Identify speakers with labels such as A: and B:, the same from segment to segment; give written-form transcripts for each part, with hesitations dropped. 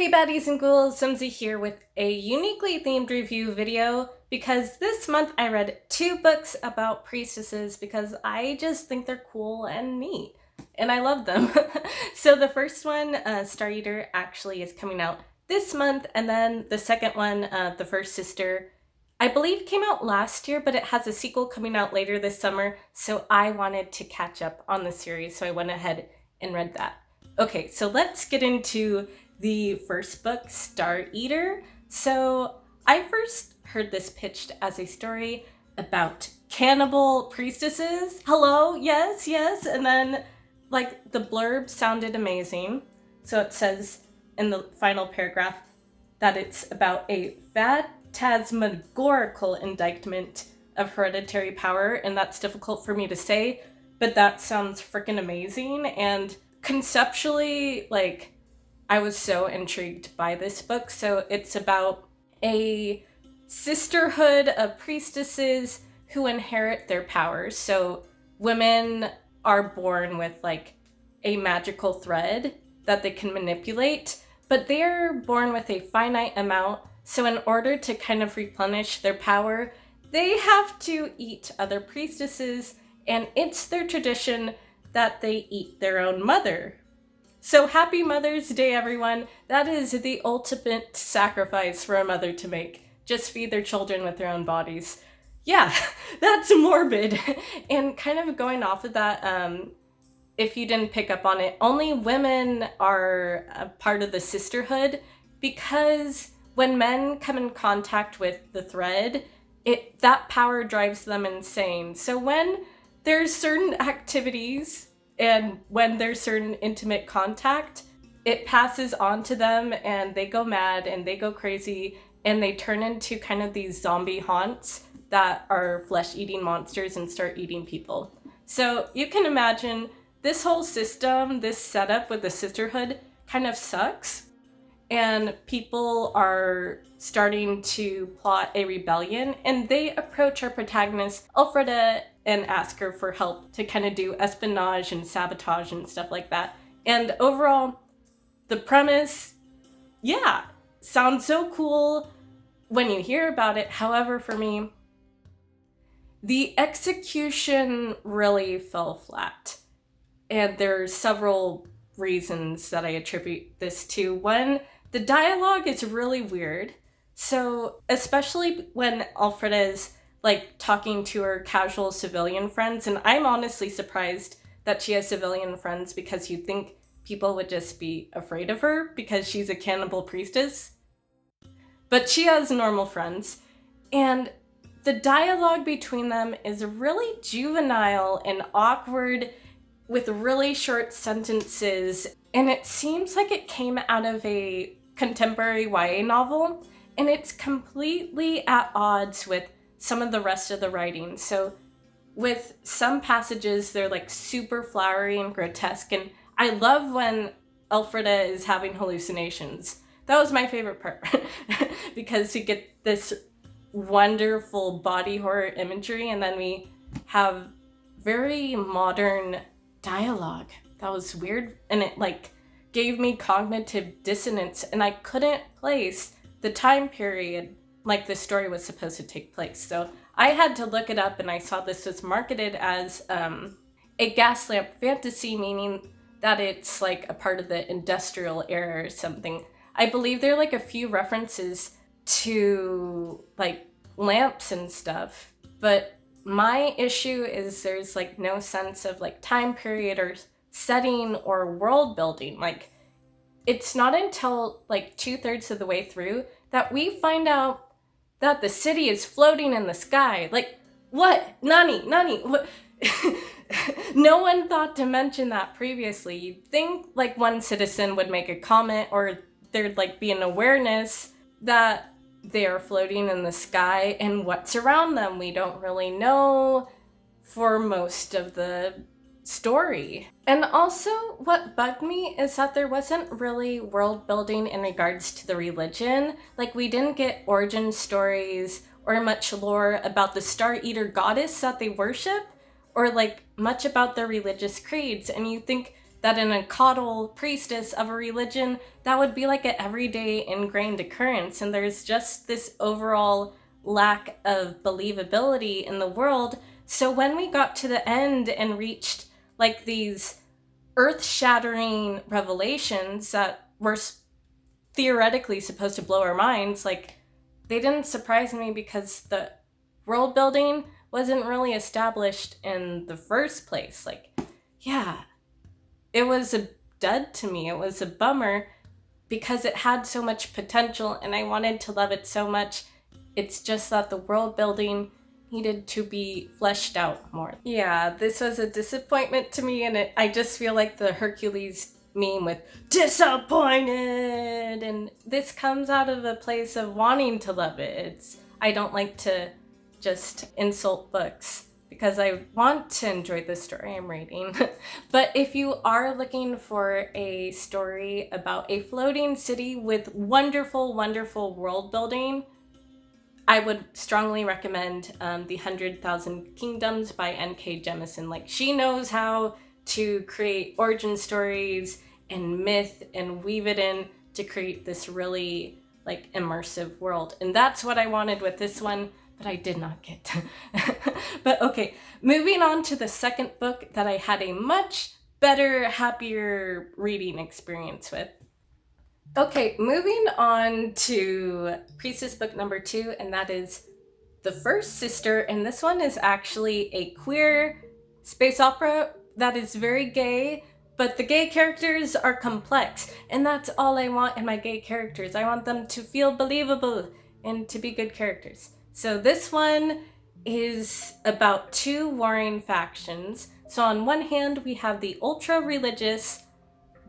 A: Hey baddies and ghouls, Simsy here with a uniquely themed review video because this month I read 2 books about priestesses because I just think they're cool and neat and I love them. So the first one, Star Eater, actually is coming out this month, and then the second one, The First Sister, I believe came out last year, but it has a sequel coming out later this summer, so I wanted to catch up on the series, so I went ahead and read that. Okay, so let's get into the first book, Star Eater. So I first heard this pitched as a story about cannibal priestesses. Hello, yes, and then like the blurb sounded amazing. So it says in the final paragraph that it's about a phantasmagorical indictment of hereditary power, and that's difficult for me to say, but that sounds freaking amazing. And conceptually, like, I was so intrigued by this book. So it's about a sisterhood of priestesses who inherit their powers. So women are born with like a magical thread that they can manipulate, but they're born with a finite amount. So in order to kind of replenish their power, they have to eat other priestesses, and it's their tradition that they eat their own mother. So happy Mother's Day, everyone. That is the ultimate sacrifice for a mother to make. Just feed their children with their own bodies. Yeah, that's morbid. And kind of going off of that, if you didn't pick up on it, only women are a part of the sisterhood, because when men come in contact with the thread, that power drives them insane. So when there's certain activities and when there's certain intimate contact, it passes on to them and they go mad and they go crazy and they turn into kind of these zombie haunts that are flesh-eating monsters and start eating people. So you can imagine this whole system, this setup with the sisterhood kind of sucks. And people are starting to plot a rebellion, and they approach our protagonist, Elfrida, and ask her for help to kind of do espionage and sabotage and stuff like that. And overall, the premise, yeah, sounds so cool when you hear about it. However, for me, the execution really fell flat. And there's several reasons that I attribute this to. One, the dialogue is really weird. So especially when Elfrida is like talking to her casual civilian friends, and I'm honestly surprised that she has civilian friends because you'd think people would just be afraid of her because she's a cannibal priestess. But she has normal friends, and the dialogue between them is really juvenile and awkward with really short sentences, and it seems like it came out of a contemporary YA novel, and it's completely at odds with some of the rest of the writing. So with some passages, they're like super flowery and grotesque, and I love when Elfrida is having hallucinations. That was my favorite part because you get this wonderful body horror imagery, and then we have very modern dialogue that was weird, and it like gave me cognitive dissonance, and I couldn't place the time period like the story was supposed to take place. So I had to look it up, and I saw this was marketed as a gas lamp fantasy, meaning that it's like a part of the industrial era or something. I believe there are like a few references to like lamps and stuff, but my issue is there's like no sense of like time period or setting or world building. Like, it's not until like 2/3 of the way through that we find out that the city is floating in the sky. Like, what? Nani, what? No one thought to mention that previously. You'd think like one citizen would make a comment, or there'd like be an awareness that they are floating in the sky, and what's around them we don't really know for most of the story. And also, what bugged me is that there wasn't really world building in regards to the religion. Like, we didn't get origin stories or much lore about the Star Eater goddess that they worship, or like much about their religious creeds. And you think that in a caudal priestess of a religion, that would be like an everyday ingrained occurrence. And there's just this overall lack of believability in the world. So when we got to the end and reached like these earth-shattering revelations that were theoretically supposed to blow our minds, like, they didn't surprise me because the world building wasn't really established in the first place. Like, yeah, it was a dud to me. It was a bummer because it had so much potential and I wanted to love it so much. It's just that the world building needed to be fleshed out more. Yeah, this was a disappointment to me, and I just feel like the Hercules meme with disappointed, and this comes out of a place of wanting to love it. I don't like to just insult books because I want to enjoy the story I'm reading. But if you are looking for a story about a floating city with wonderful, wonderful world building, I would strongly recommend The 100,000 Kingdoms by N.K. Jemisin. Like, she knows how to create origin stories and myth and weave it in to create this really like immersive world. And that's what I wanted with this one, but I did not get. But okay, moving on to the second book that I had a much better, happier reading experience with. Okay, moving on to Priestess book number 2, and that is The First Sister, and this one is actually a queer space opera that is very gay, but the gay characters are complex, and that's all I want in my gay characters. I want them to feel believable and to be good characters. So this one is about two warring factions. So on one hand, we have the ultra-religious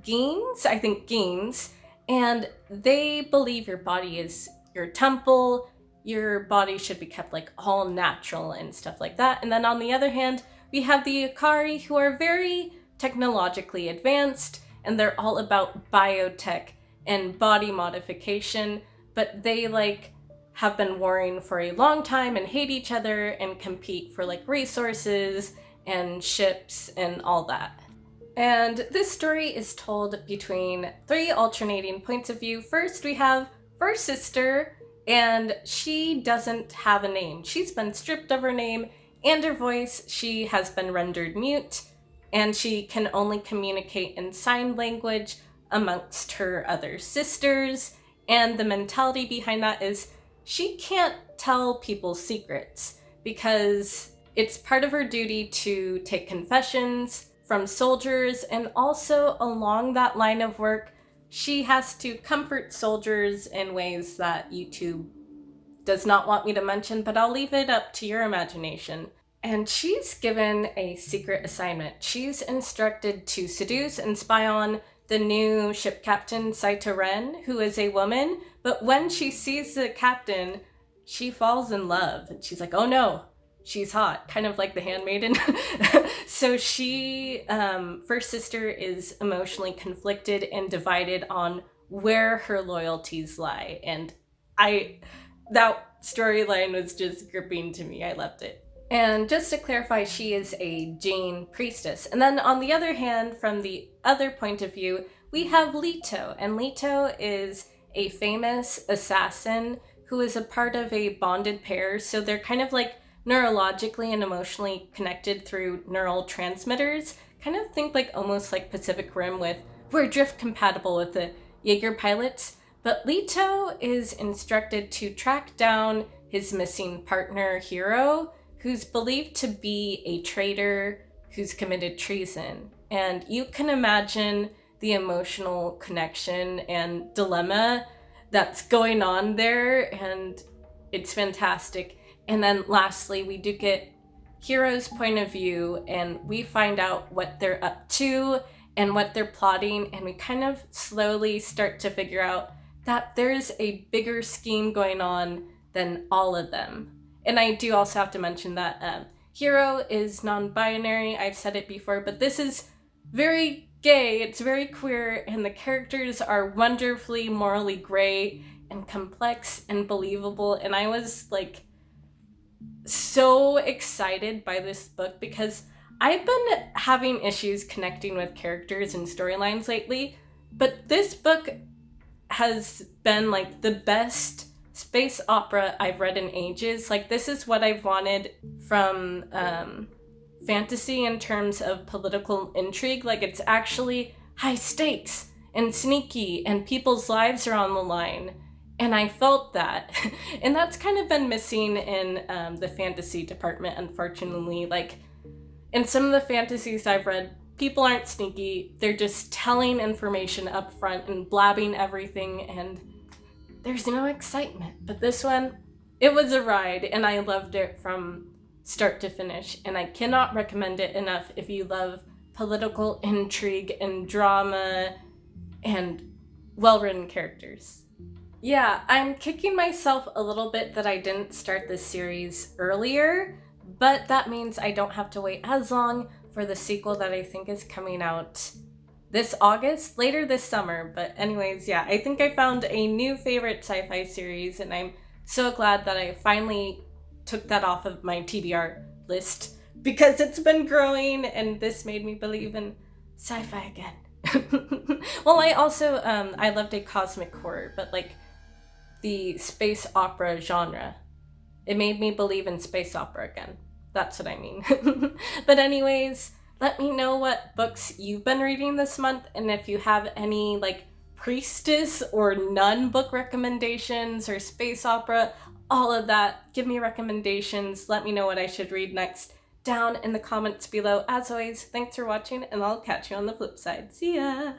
A: Geens, and they believe your body is your temple, your body should be kept like all natural and stuff like that. And then on the other hand, we have the Ikari, who are very technologically advanced, and they're all about biotech and body modification, but they like have been warring for a long time and hate each other and compete for like resources and ships and all that. And this story is told between 3 alternating points of view. First, we have First Sister, and she doesn't have a name. She's been stripped of her name and her voice. She has been rendered mute, and she can only communicate in sign language amongst her other sisters. And the mentality behind that is she can't tell people secrets because it's part of her duty to take confessions from soldiers, and also along that line of work, she has to comfort soldiers in ways that YouTube does not want me to mention, but I'll leave it up to your imagination. And she's given a secret assignment. She's instructed to seduce and spy on the new ship captain, Saito Ren, who is a woman, but when she sees the captain, she falls in love. And she's like, oh no, she's hot, kind of like the handmaiden. So she, First Sister, is emotionally conflicted and divided on where her loyalties lie. And that storyline was just gripping to me. I loved it. And just to clarify, she is a Jane priestess. And then on the other hand, from the other point of view, we have Leto. And Leto is a famous assassin who is a part of a bonded pair. So they're kind of like neurologically and emotionally connected through neural transmitters. Kind of think like almost like Pacific Rim with we're drift compatible with the Jaeger pilots. But Leto is instructed to track down his missing partner, Hero, who's believed to be a traitor who's committed treason. And you can imagine the emotional connection and dilemma that's going on there, and it's fantastic. And then lastly, we do get Hero's point of view, and we find out what they're up to and what they're plotting, and we kind of slowly start to figure out that there's a bigger scheme going on than all of them. And I do also have to mention that Hero is non-binary. I've said it before, but this is very gay, it's very queer, and the characters are wonderfully morally gray and complex and believable. And I was like so excited by this book because I've been having issues connecting with characters and storylines lately, but this book has been like the best space opera I've read in ages. Like, this is what I've wanted from fantasy in terms of political intrigue. Like, it's actually high stakes and sneaky, and people's lives are on the line. And I felt that. And that's kind of been missing in the fantasy department, unfortunately. Like, in some of the fantasies I've read, people aren't sneaky. They're just telling information up front and blabbing everything, and there's no excitement. But this one, it was a ride, and I loved it from start to finish. And I cannot recommend it enough if you love political intrigue and drama and well-written characters. Yeah, I'm kicking myself a little bit that I didn't start this series earlier, but that means I don't have to wait as long for the sequel that I think is coming out this August, later this summer. But anyways, yeah, I think I found a new favorite sci-fi series, and I'm so glad that I finally took that off of my TBR list, because it's been growing, and this made me believe in sci-fi again. Well, I also, I loved a cosmic horror, but like the space opera genre. It made me believe in space opera again. That's what I mean. But anyways, let me know what books you've been reading this month, and if you have any like priestess or nun book recommendations or space opera, all of that. Give me recommendations. Let me know what I should read next down in the comments below. As always, thanks for watching, and I'll catch you on the flip side. See ya!